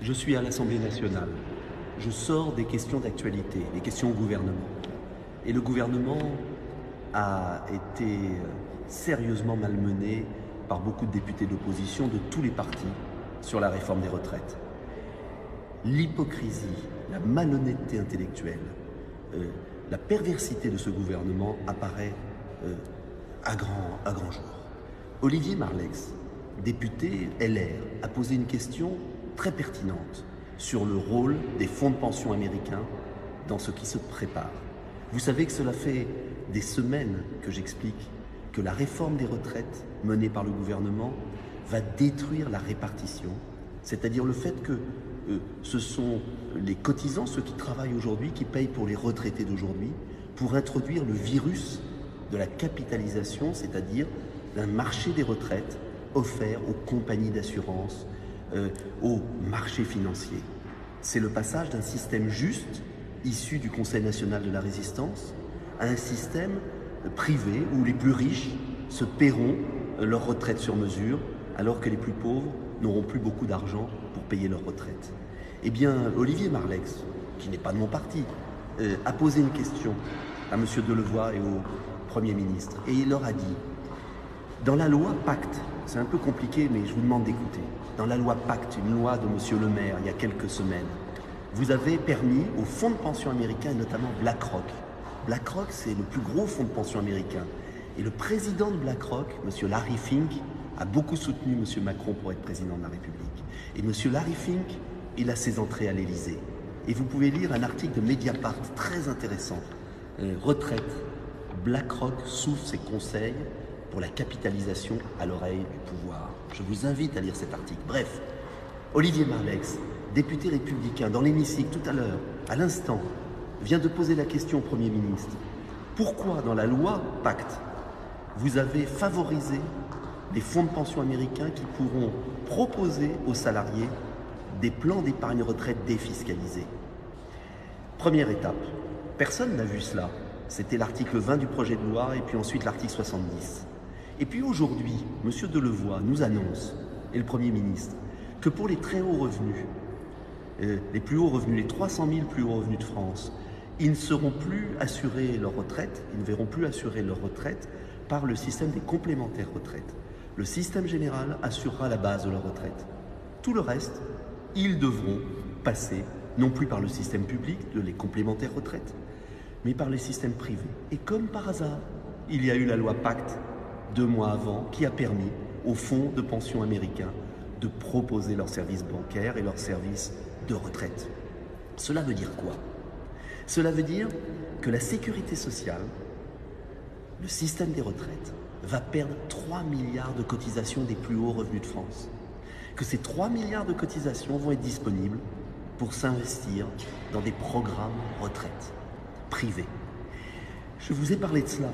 Je suis à l'Assemblée nationale. Je sors des questions d'actualité, des questions au gouvernement. Et le gouvernement a été sérieusement malmené par beaucoup de députés d'opposition de tous les partis sur la réforme des retraites. L'hypocrisie, la malhonnêteté intellectuelle, la perversité de ce gouvernement apparaît à grand jour. Olivier Marleix, député LR, a posé une question très pertinente sur le rôle des fonds de pension américains dans ce qui se prépare. Vous savez que cela fait des semaines que j'explique que la réforme des retraites menée par le gouvernement va détruire la répartition, c'est-à-dire le fait que ce sont les cotisants, ceux qui travaillent aujourd'hui, qui payent pour les retraités d'aujourd'hui, pour introduire le virus de la capitalisation, c'est-à-dire d'un marché des retraites offert aux compagnies d'assurance, au marché financier. C'est le passage d'un système juste, issu du Conseil national de la résistance, à un système privé où les plus riches se paieront leur retraite sur mesure, alors que les plus pauvres n'auront plus beaucoup d'argent pour payer leur retraite. Eh bien, Olivier Marleix, qui n'est pas de mon parti, a posé une question à M. Delevoye et au Premier ministre, et il leur a dit: dans la loi Pacte, c'est un peu compliqué, mais je vous demande d'écouter. Dans la loi Pacte, une loi de M. Le Maire, il y a quelques semaines, vous avez permis aux fonds de pension américains, et notamment BlackRock. BlackRock, c'est le plus gros fonds de pension américain. Et le président de BlackRock, M. Larry Fink, a beaucoup soutenu M. Macron pour être président de la République. Et M. Larry Fink, il a ses entrées à l'Élysée. Et vous pouvez lire un article de Mediapart très intéressant. Retraite, BlackRock souffle ses conseils pour la capitalisation à l'oreille du pouvoir. Je vous invite à lire cet article. Bref, Olivier Marleix, député républicain, dans l'hémicycle tout à l'heure, à l'instant, vient de poser la question au Premier ministre. Pourquoi dans la loi Pacte, vous avez favorisé les fonds de pension américains qui pourront proposer aux salariés des plans d'épargne retraite défiscalisés? Première étape, personne n'a vu cela. C'était l'article 20 du projet de loi et puis ensuite l'article 70. Et puis aujourd'hui, M. Delevoye nous annonce, et le Premier ministre, que pour les très hauts revenus, les plus hauts revenus, les 300 000 plus hauts revenus de France, ils ne seront plus assurés leur retraite, ils ne verront plus assurer leur retraite par le système des complémentaires retraite. Le système général assurera la base de leur retraite. Tout le reste, ils devront passer non plus par le système public de les complémentaires retraite, mais par les systèmes privés. Et comme par hasard, il y a eu la loi Pacte 2 mois avant qui a permis aux fonds de pension américains de proposer leurs services bancaires et leurs services de retraite. Cela veut dire quoi? Cela veut dire que la sécurité sociale, le système des retraites, va perdre 3 milliards de cotisations des plus hauts revenus de France. Que ces 3 milliards de cotisations vont être disponibles pour s'investir dans des programmes retraite privés. Je vous ai parlé de cela.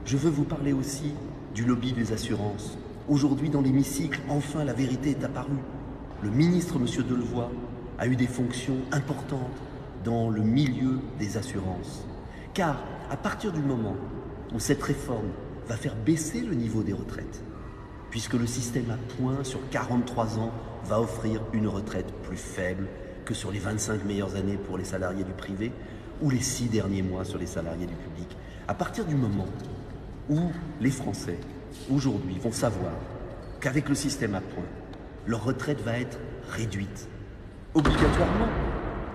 Je veux vous parler aussi du lobby des assurances. Aujourd'hui, dans l'hémicycle, enfin la vérité est apparue. Le ministre, M. Delevoye, a eu des fonctions importantes dans le milieu des assurances. Car à partir du moment où cette réforme va faire baisser le niveau des retraites, puisque le système à points sur 43 ans va offrir une retraite plus faible que sur les 25 meilleures années pour les salariés du privé ou les 6 derniers mois sur les salariés du public. À partir du moment où les Français, aujourd'hui, vont savoir qu'avec le système à points, leur retraite va être réduite, obligatoirement,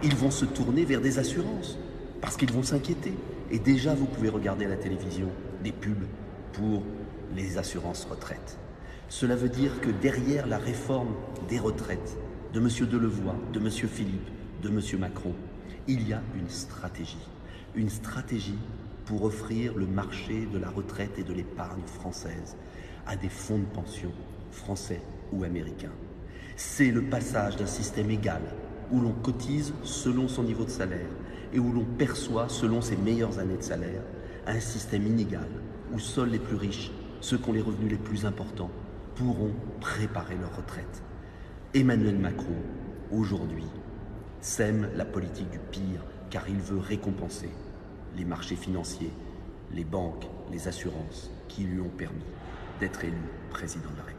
ils vont se tourner vers des assurances parce qu'ils vont s'inquiéter. Et déjà, vous pouvez regarder à la télévision des pubs pour les assurances retraite. Cela veut dire que derrière la réforme des retraites de M. Delevoye, de M. Philippe, de M. Macron, il y a une stratégie pour offrir le marché de la retraite et de l'épargne française à des fonds de pension français ou américains. C'est le passage d'un système égal où l'on cotise selon son niveau de salaire et où l'on perçoit selon ses meilleures années de salaire à un système inégal où seuls les plus riches, ceux qui ont les revenus les plus importants, pourront préparer leur retraite. Emmanuel Macron, aujourd'hui, sème la politique du pire car il veut récompenser les marchés financiers, les banques, les assurances qui lui ont permis d'être élu président de la République.